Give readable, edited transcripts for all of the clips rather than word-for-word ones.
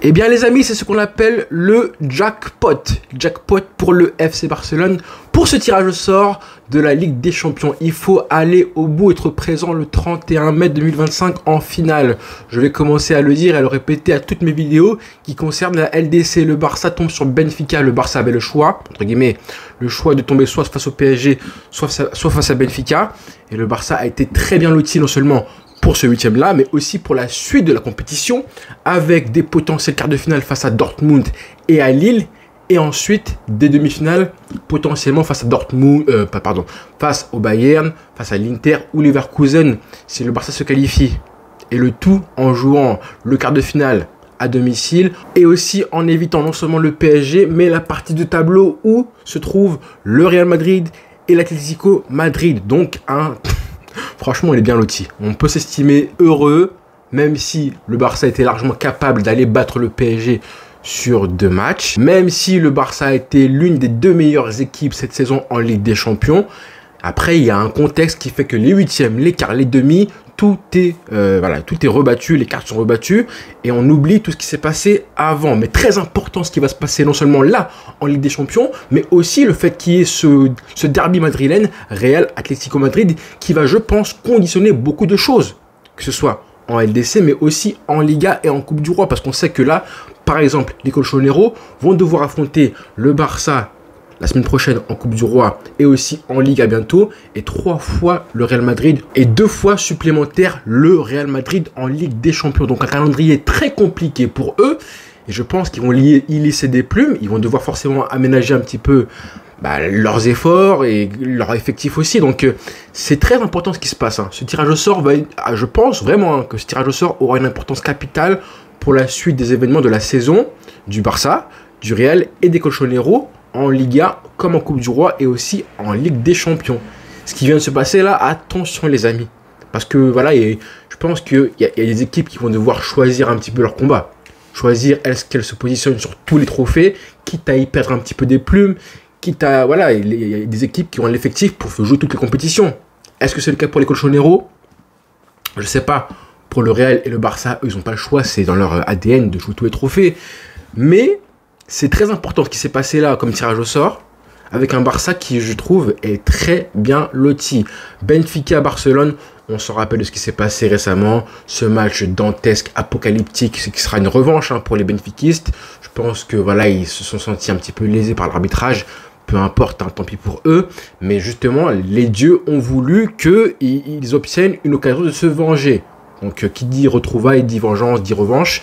Eh bien les amis, c'est ce qu'on appelle le jackpot. Jackpot pour le FC Barcelone. Pour ce tirage au sort de la Ligue des Champions, il faut aller au bout, être présent le 31 mai 2025 en finale. Je vais commencer à le dire et à le répéter à toutes mes vidéos qui concernent la LDC. Le Barça tombe sur Benfica. Le Barça avait le choix, entre guillemets, le choix de tomber soit face au PSG, soit face à Benfica. Et le Barça a été très bien loti, non seulement pour ce huitième là, mais aussi pour la suite de la compétition, avec des potentiels quarts de finale face à Dortmund et à Lille, et ensuite des demi-finales potentiellement face à face au Bayern, face à l'Inter ou Leverkusen, si le Barça se qualifie. Et le tout en jouant le quart de finale à domicile, et aussi en évitant non seulement le PSG, mais la partie de tableau où se trouvent le Real Madrid et l'Atlético Madrid. Donc franchement, il est bien loti. On peut s'estimer heureux, même si le Barça était largement capable d'aller battre le PSG sur 2 matchs. Même si le Barça a été l'une des 2 meilleures équipes cette saison en Ligue des Champions. Après, il y a un contexte qui fait que les huitièmes, les quarts, les demi, tout est rebattu, les cartes sont rebattues et on oublie tout ce qui s'est passé avant. Mais très important ce qui va se passer non seulement là en Ligue des Champions, mais aussi le fait qu'il y ait ce derby madrilène, Real Atlético Madrid, qui va, je pense, conditionner beaucoup de choses, que ce soit en LDC, mais aussi en Liga et en Coupe du Roi, parce qu'on sait que là, par exemple, les colchoneros vont devoir affronter le Barça la semaine prochaine en Coupe du Roi et aussi en Liga bientôt, et 3 fois le Real Madrid et 2 fois supplémentaire le Real Madrid en Ligue des Champions. Donc un calendrier très compliqué pour eux, et je pense qu'ils vont y laisser des plumes. Ils vont devoir forcément aménager un petit peu leurs efforts et leur effectif aussi. Donc c'est très important ce qui se passe. Ce tirage au sort je pense vraiment que ce tirage au sort aura une importance capitale pour la suite des événements de la saison du Barça, du Real et des colchoneros, en Liga comme en Coupe du Roi et aussi en Ligue des Champions. Ce qui vient de se passer là, attention les amis. Parce que voilà, je pense qu'il y a des équipes qui vont devoir choisir un petit peu leur combat. Choisir est-ce qu'elles se positionnent sur tous les trophées, quitte à y perdre un petit peu des plumes, quitte à... Voilà, il y a des équipes qui ont l'effectif pour jouer toutes les compétitions. Est-ce que c'est le cas pour les colchoneros? Je sais pas. Pour le Real et le Barça, eux, ils n'ont pas le choix. C'est dans leur ADN de jouer tous les trophées. Mais c'est très important ce qui s'est passé là comme tirage au sort, avec un Barça qui, je trouve, est très bien loti. Benfica, Barcelone, on se rappelle de ce qui s'est passé récemment, ce match dantesque, apocalyptique, ce qui sera une revanche pour les benfiquistes. Je pense que voilà, ils se sont sentis un petit peu lésés par l'arbitrage, peu importe, tant pis pour eux. Mais justement, les dieux ont voulu qu'ils obtiennent une occasion de se venger. Donc, qui dit retrouvailles, dit vengeance, dit revanche.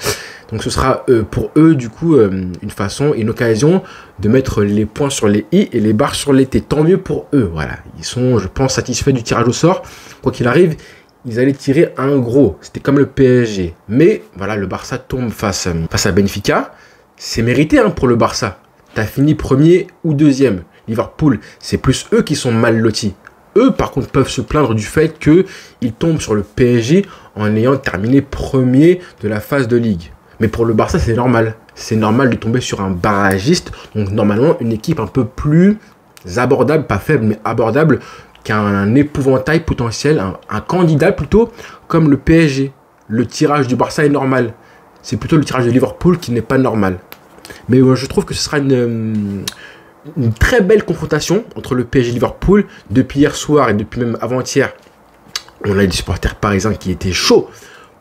Donc ce sera pour eux du coup une façon, une occasion de mettre les points sur les i et les barres sur les t. Tant mieux pour eux, voilà. Ils sont, je pense, satisfaits du tirage au sort. Quoi qu'il arrive, ils allaient tirer un gros. C'était comme le PSG. Mais voilà, le Barça tombe face à Benfica. C'est mérité pour le Barça. T'as fini premier ou deuxième. Liverpool, c'est plus eux qui sont mal lotis. Eux, par contre, peuvent se plaindre du fait qu'ils tombent sur le PSG en ayant terminé premier de la phase de Ligue. Mais pour le Barça, c'est normal. C'est normal de tomber sur un barragiste. Donc, normalement, une équipe un peu plus abordable, pas faible, mais abordable, qu'un épouvantail potentiel, un candidat plutôt, comme le PSG. Le tirage du Barça est normal. C'est plutôt le tirage de Liverpool qui n'est pas normal. Mais je trouve que ce sera une très belle confrontation entre le PSG et Liverpool. Depuis hier soir et depuis même avant-hier, on a des supporters parisiens qui étaient chauds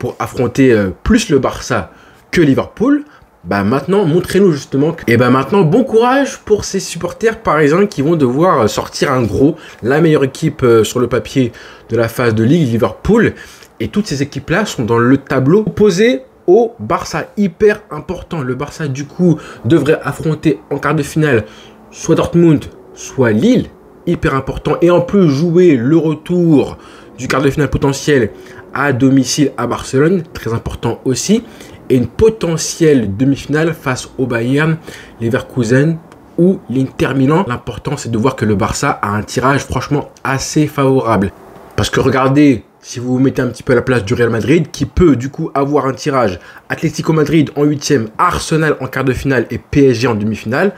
pour affronter plus le Barça que Liverpool. Maintenant, montrez-nous justement que... Et maintenant, bon courage pour ces supporters parisiens qui vont devoir sortir un gros. La meilleure équipe sur le papier de la phase de Ligue, Liverpool. Et toutes ces équipes-là sont dans le tableau opposé au Barça. Hyper important. Le Barça, du coup, devrait affronter en quart de finale soit Dortmund, soit Lille. Hyper important. Et en plus, jouer le retour du quart de finale potentiel à domicile à Barcelone. Très important aussi. Et une potentielle demi-finale face au Bayern, Leverkusen ou l'Inter Milan. L'important, c'est de voir que le Barça a un tirage franchement assez favorable. Parce que regardez, si vous vous mettez un petit peu à la place du Real Madrid, qui peut du coup avoir un tirage Atlético Madrid en 8e, Arsenal en quart de finale et PSG en demi-finale,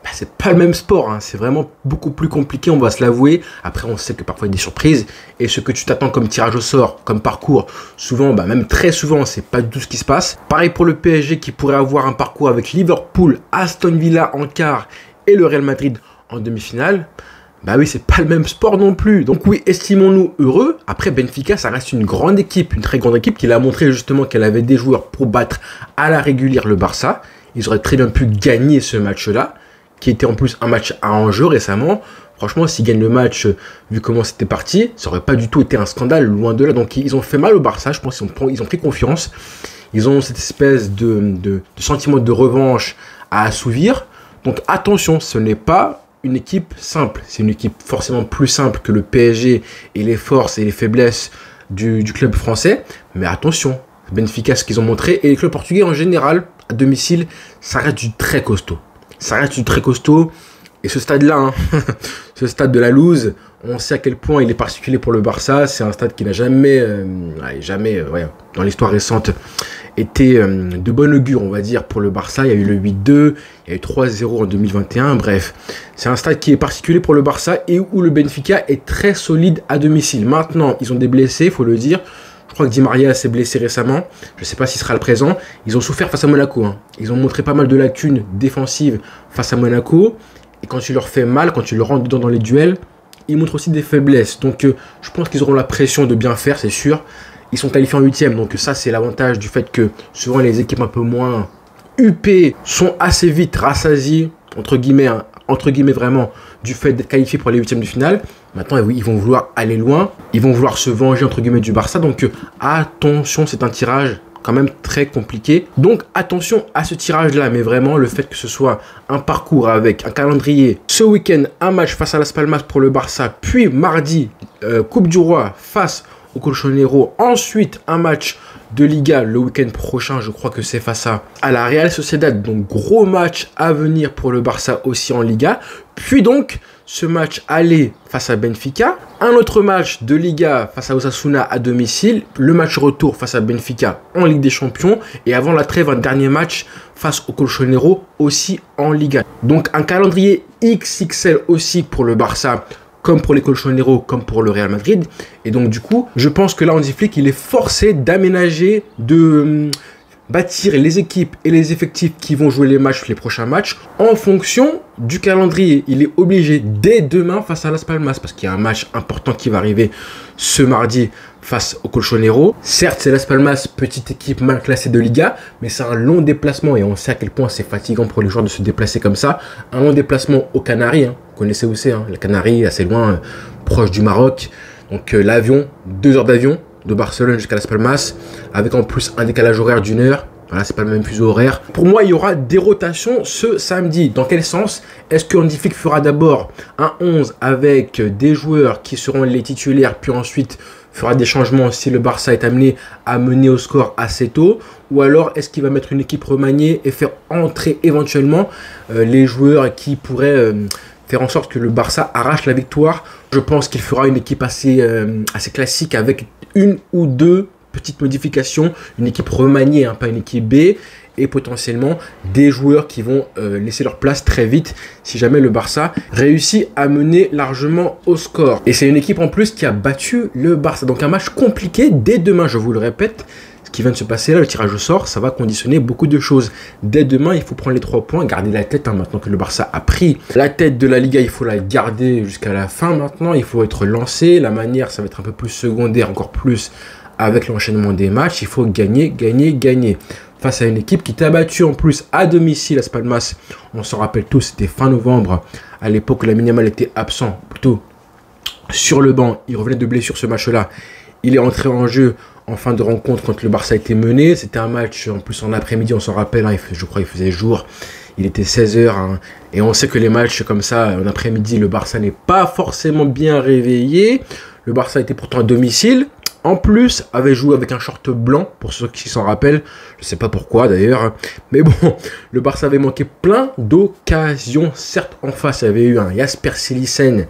bah, c'est pas le même sport, hein. C'est vraiment beaucoup plus compliqué, on va se l'avouer. Après, on sait que parfois il y a des surprises. Et ce que tu t'attends comme tirage au sort, comme parcours, souvent, bah, même très souvent, c'est pas du tout ce qui se passe. Pareil pour le PSG qui pourrait avoir un parcours avec Liverpool, Aston Villa en quart et le Real Madrid en demi-finale. Bah oui, c'est pas le même sport non plus. Donc oui, estimons-nous heureux. Après, Benfica, ça reste une grande équipe, une très grande équipe qui a montré justement qu'elle avait des joueurs pour battre à la régulière le Barça. Ils auraient très bien pu gagner ce match-là, qui était en plus un match à enjeu récemment. Franchement, s'ils gagnent le match, vu comment c'était parti, ça aurait pas du tout été un scandale, loin de là. Donc ils ont fait mal au Barça, je pense qu'ils ont pris confiance. Ils ont cette espèce de sentiment de revanche à assouvir. Donc attention, ce n'est pas une équipe simple. C'est une équipe forcément plus simple que le PSG et les forces et les faiblesses du club français. Mais attention, Benfica, ce qu'ils ont montré, et les clubs portugais en général, à domicile, ça reste du très costaud. Ça reste du très costaud. Et ce stade-là, hein, ce stade de la Louse, on sait à quel point il est particulier pour le Barça. C'est un stade qui n'a jamais, dans l'histoire récente, été de bon augure, on va dire, pour le Barça. Il y a eu le 8-2, il y a eu 3-0 en 2021. Bref, c'est un stade qui est particulier pour le Barça et où le Benfica est très solide à domicile. Maintenant, ils ont des blessés, il faut le dire. Je crois que Di Maria s'est blessé récemment. Je ne sais pas s'il sera le présent. Ils ont souffert face à Monaco, hein. Ils ont montré pas mal de lacunes défensives face à Monaco. Et quand tu leur fais mal, quand tu leur rentres dedans dans les duels, ils montrent aussi des faiblesses. Donc je pense qu'ils auront la pression de bien faire, c'est sûr. Ils sont qualifiés en 8e, donc ça c'est l'avantage du fait que souvent les équipes un peu moins huppées sont assez vite rassasiées, entre guillemets vraiment, du fait d'être qualifiés pour les 8e de finale. Maintenant, oui, ils vont vouloir aller loin, ils vont vouloir se venger, entre guillemets, du Barça. Donc attention, c'est un tirage quand même très compliqué. Donc attention à ce tirage-là, mais vraiment le fait que ce soit un parcours avec un calendrier. Ce week-end, un match face à Las Palmas pour le Barça, puis mardi, Coupe du Roi face au Colchonero. Ensuite, un match de Liga le week-end prochain, je crois que c'est face à la Real Sociedad. Donc gros match à venir pour le Barça aussi en Liga. Puis donc ce match aller face à Benfica, un autre match de Liga face à Osasuna à domicile, le match retour face à Benfica en Ligue des Champions et avant la trêve un dernier match face au Colchonero aussi en Liga. Donc un calendrier XXL aussi pour le Barça, comme pour les Colchonero, comme pour le Real Madrid. Et donc du coup, je pense que là Hansi Flick, il est forcé d'aménager, de bâtir les équipes et les effectifs qui vont jouer les matchs, les prochains matchs, en fonction du calendrier. Il est obligé dès demain face à Las Palmas, parce qu'il y a un match important qui va arriver ce mardi face au Colchonero. Certes, c'est Las Palmas, petite équipe mal classée de Liga, mais c'est un long déplacement et on sait à quel point c'est fatigant pour les joueurs de se déplacer comme ça. Un long déplacement aux Canaries, hein. Vous connaissez où c'est, hein, la Canaries, assez loin, proche du Maroc. Donc l'avion, 2 heures d'avion de Barcelone jusqu'à Las Palmas, avec en plus un décalage horaire d'1 heure. Voilà, c'est pas le même fuseau horaire. Pour moi, il y aura des rotations ce samedi. Dans quel sens? Est-ce que Hansi Flick fera d'abord un 11 avec des joueurs qui seront les titulaires, puis ensuite fera des changements si le Barça est amené à mener au score assez tôt? Ou alors est-ce qu'il va mettre une équipe remaniée et faire entrer éventuellement les joueurs qui pourraient faire en sorte que le Barça arrache la victoire? Je pense qu'il fera une équipe assez classique avec une ou deux petites modifications, une équipe remaniée, hein, pas une équipe B, et potentiellement des joueurs qui vont laisser leur place très vite si jamais le Barça réussit à mener largement au score. Et c'est une équipe en plus qui a battu le Barça. Donc un match compliqué dès demain, je vous le répète. Ce qui vient de se passer là, le tirage au sort, ça va conditionner beaucoup de choses. Dès demain, il faut prendre les 3 points, garder la tête, hein, maintenant que le Barça a pris la tête de la Liga, il faut la garder jusqu'à la fin maintenant. Il faut être lancé. La manière, ça va être un peu plus secondaire, encore plus avec l'enchaînement des matchs. Il faut gagner, gagner, gagner. Face à une équipe qui t'a battu en plus à domicile, Las Palmas. On s'en rappelle tous, c'était fin novembre. À l'époque, Lamine Yamal était absent, plutôt sur le banc. Il revenait de blessure ce match-là. Il est entré en jeu en fin de rencontre quand le Barça était mené. C'était un match en plus en après-midi, on s'en rappelle. Hein, je crois qu'il faisait jour. Il était 16h. Hein, et on sait que les matchs comme ça, en après-midi, le Barça n'est pas forcément bien réveillé. Le Barça était pourtant à domicile. En plus, avait joué avec un short blanc, pour ceux qui s'en rappellent. Je ne sais pas pourquoi d'ailleurs. Mais bon, le Barça avait manqué plein d'occasions. Certes, en face, il y avait eu un Jasper Cillessen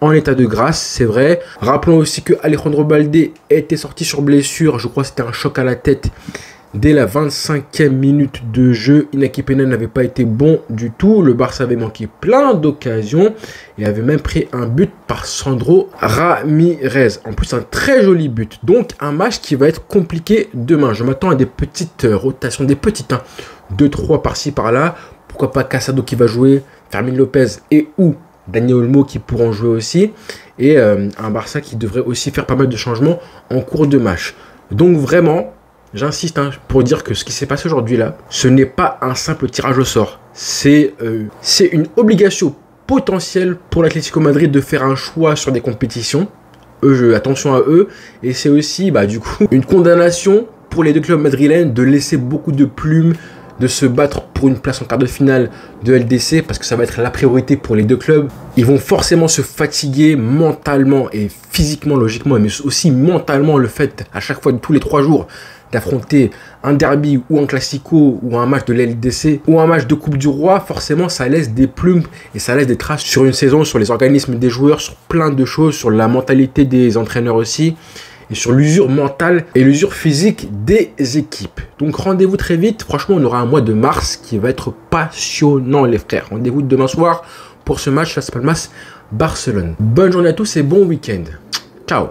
en état de grâce, c'est vrai. Rappelons aussi que Alejandro Balde était sorti sur blessure. Je crois que c'était un choc à la tête. Dès la 25e minute de jeu, Inaki Peña n'avait pas été bon du tout. Le Barça avait manqué plein d'occasions et avait même pris un but par Sandro Ramirez. En plus, un très joli but. Donc, un match qui va être compliqué demain. Je m'attends à des petites rotations, des petites, 2-3 par-ci, par-là. Pourquoi pas Casado qui va jouer, Fermin Lopez et ou Dani Olmo qui pourront jouer aussi. Et un Barça qui devrait aussi faire pas mal de changements en cours de match. Donc, vraiment... J'insiste pour dire que ce qui s'est passé aujourd'hui là, ce n'est pas un simple tirage au sort. C'est une obligation potentielle pour l'Atlético Madrid de faire un choix sur des compétitions. Attention à eux. Et c'est aussi du coup une condamnation pour les deux clubs madrilènes de laisser beaucoup de plumes, de se battre pour une place en quart de finale de LDC parce que ça va être la priorité pour les deux clubs. Ils vont forcément se fatiguer mentalement et physiquement, logiquement, mais aussi mentalement, le fait à chaque fois de tous les 3 jours d'affronter un derby ou un classico ou un match de l'LDC ou un match de Coupe du Roi, forcément ça laisse des plumes et ça laisse des traces sur une saison, sur les organismes des joueurs, sur plein de choses, sur la mentalité des entraîneurs aussi et sur l'usure mentale et l'usure physique des équipes. Donc rendez-vous très vite, franchement on aura un mois de mars qui va être passionnant les frères. Rendez-vous demain soir pour ce match Las Palmas-Barcelone. Bonne journée à tous et bon week-end. Ciao.